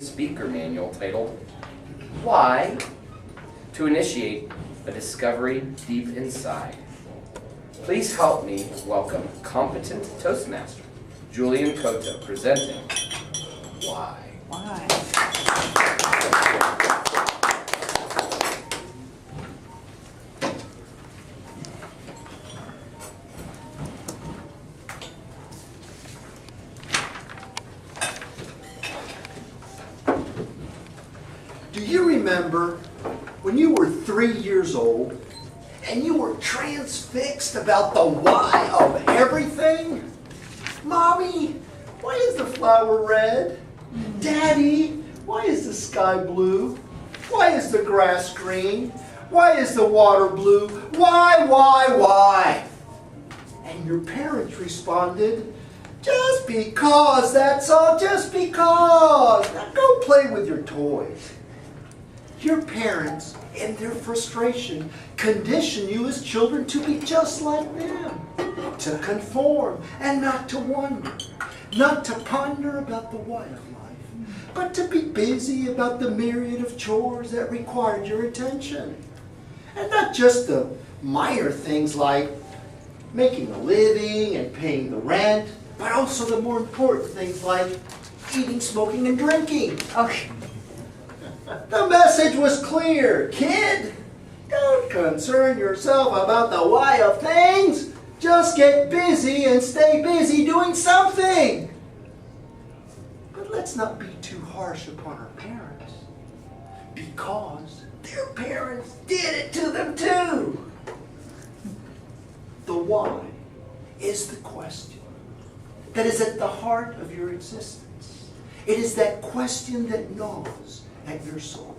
speaker manual titled Why? To initiate a discovery deep inside. Please help me welcome competent Toastmaster, Julian presenting Why? Why? Do you remember when you were 3 years old and you were transfixed about the why of everything? Mommy, why is the flower red? Daddy, why is the sky blue? Why is the grass green? Why is the water blue? Why? And your parents responded, just because, that's all, just because. Now go play with your toys. Your parents, in their frustration, condition you as children to be just like them, to conform and not to wonder, not to ponder about the why of life, but to be busy about the myriad of chores that required your attention. And not just the minor things like making a living and paying the rent, but also the more important things like eating, smoking, and drinking. Okay. The message was clear, kid. Don't concern yourself about the why of things. Just get busy and stay busy doing something. But let's not be too harsh upon our parents, because their parents did it to them too. The why is the question that is at the heart of your existence. It is that question that gnaws at your soul.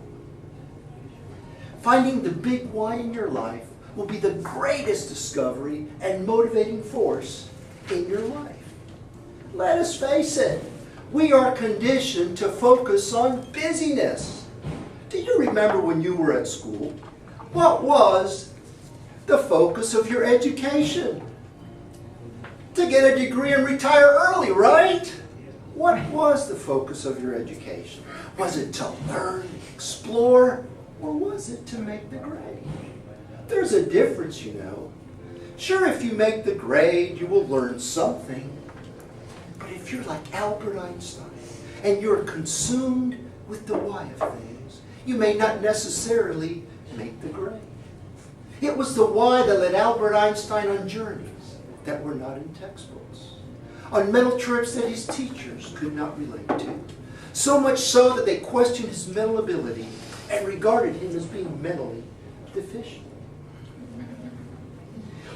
Finding the big why in your life will be the greatest discovery and motivating force in your life. Let us face it, we are conditioned to focus on busyness. Do you remember when you were at school? What was the focus of your education? To get a degree and retire early, right? What was the focus of your education? Was it to learn, explore, or was it to make the grade? There's a difference, you know. Sure, if you make the grade, you will learn something. But if you're like Albert Einstein and you're consumed with the why of things, you may not necessarily make the grade. It was the why that led Albert Einstein on journeys that were not in textbooks, on mental trips that his teachers could not relate to. So much so that they questioned his mental ability and regarded him as being mentally deficient.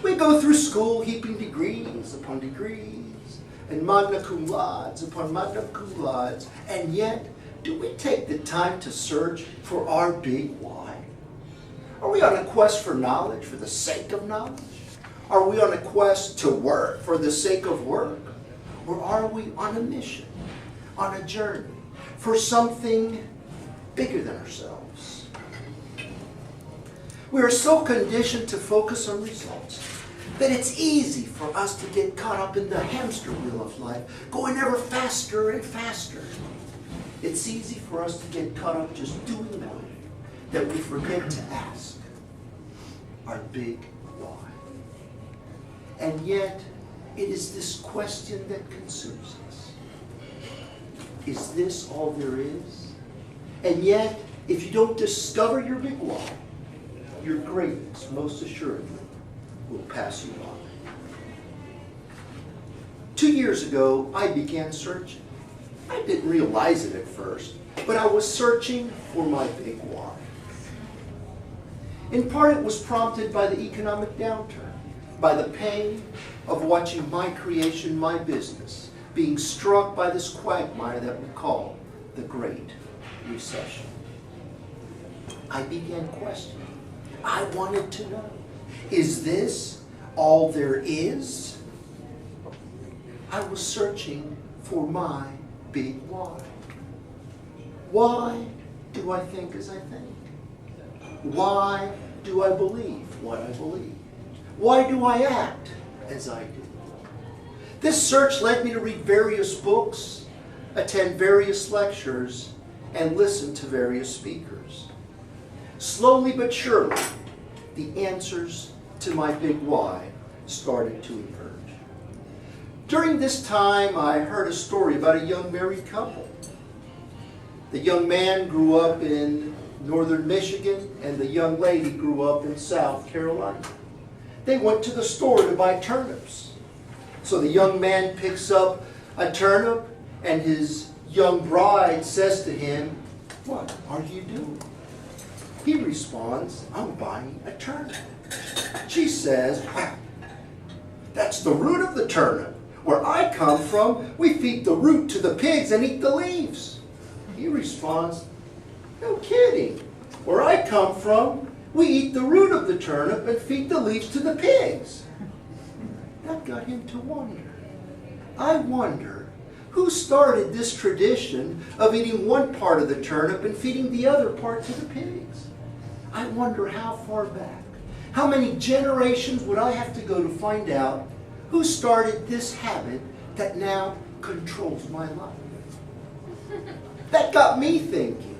We go through school heaping degrees upon degrees and magna cum laudes upon magna cum laudes, and yet do we take the time to search for our big why? Are we on a quest for knowledge for the sake of knowledge? Are we on a quest to work for the sake of work? Or are we on a mission, on a journey, for something bigger than ourselves? We are so conditioned to focus on results that it's easy for us to get caught up in the hamster wheel of life, going ever faster and faster. It's easy for us to get caught up just doing life that we forget to ask our big why. And yet, it is this question that consumes us. Is this all there is? And yet, if you don't discover your big why, your greatness most assuredly will pass you by. 2 years ago, I began searching. I didn't realize it at first, but I was searching for my big why. In part, it was prompted by the economic downturn, by the pain of watching my creation, my business, being struck by this quagmire that we call the Great Recession. I began questioning. I wanted to know, is this all there is? I was searching for my big why. Why do I think as I think? Why do I believe what I believe? Why do I act as I do? This search led me to read various books, attend various lectures, and listened to various speakers. Slowly but surely, the answers to my big why started to emerge. During this time, I heard a story about a young married couple. The young man grew up in northern Michigan, and the young lady grew up in South Carolina. They went to the store to buy turnips. So the young man picks up a turnip, and his young bride says to him, "What are you doing?" He responds, "I'm buying a turnip." She says, "Wow, that's the root of the turnip. Where I come from, we feed the root to the pigs and eat the leaves." He responds, "No kidding. Where I come from, we eat the root of the turnip and feed the leaves to the pigs." That got him to wonder. I wonder who started this tradition of eating one part of the turnip and feeding the other part to the pigs. I wonder how far back. How many generations would I have to go to find out who started this habit that now controls my life? That got me thinking.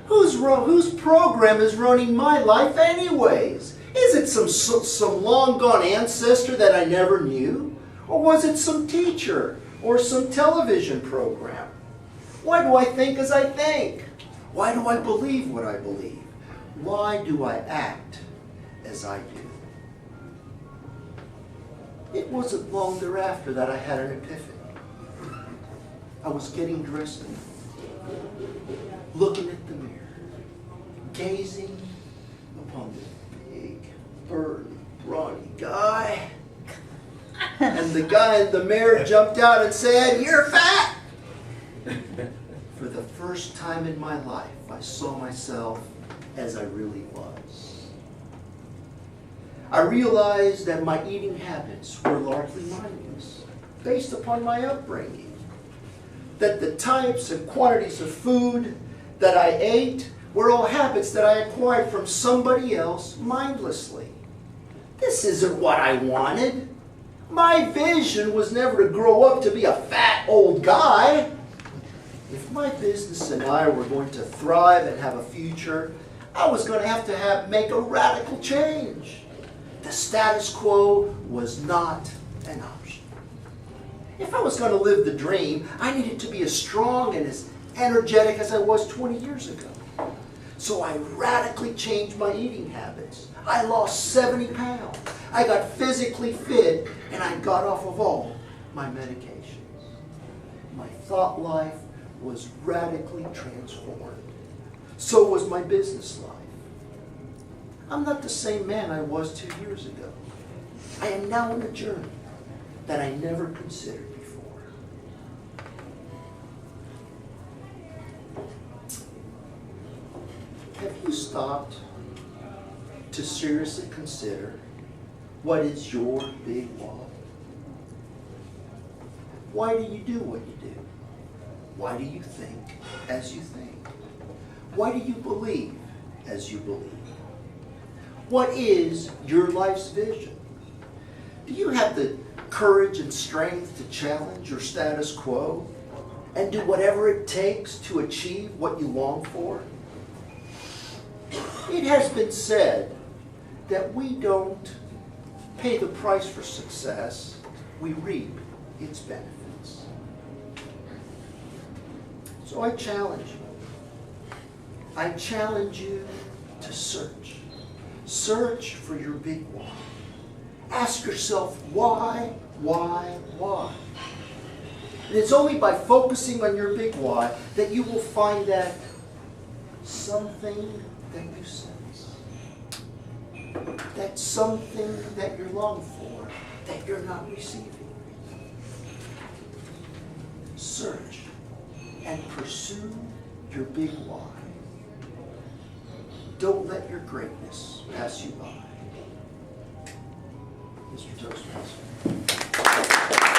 Whose program is running my life anyways? Is it some long-gone ancestor that I never knew? Or was it some teacher or some television program? Why do I think as I think? Why do I believe what I believe? Why do I act as I do? It wasn't long thereafter that I had an epiphany. I was getting dressed up, looking at the mirror, gazing upon the big, burly, brawny guy. And the guy in the mirror jumped out and said, "You're fat!" For the first time in my life, I saw myself as I really was. I realized that my eating habits were largely mindless, based upon my upbringing. That the types and quantities of food that I ate were all habits that I acquired from somebody else mindlessly. This isn't what I wanted. My vision was never to grow up to be a fat old guy. If my business and I were going to thrive and have a future, I was going to have make a radical change. The status quo was not an option. If I was going to live the dream, I needed to be as strong and as energetic as I was 20 years ago. So I radically changed my eating habits. I lost 70 pounds. I got physically fit, and I got off of all my medications. My thought life was radically transformed. So was my business life. I'm not the same man I was 2 years ago. I am now on a journey that I never considered before. Have you stopped to seriously consider what is your big why? Why do you do what you do? Why do you think as you think? Why do you believe as you believe? What is your life's vision? Do you have the courage and strength to challenge your status quo and do whatever it takes to achieve what you long for? It has been said that we don't pay the price for success, we reap its benefits. So I challenge you. I challenge you to search. Search for your big why. Ask yourself why? And it's only by focusing on your big why that you will find that something that you sense. That something that you long for that you're not receiving. Search and pursue your big why. Don't let your greatness pass you by. Mr. Toastmaster.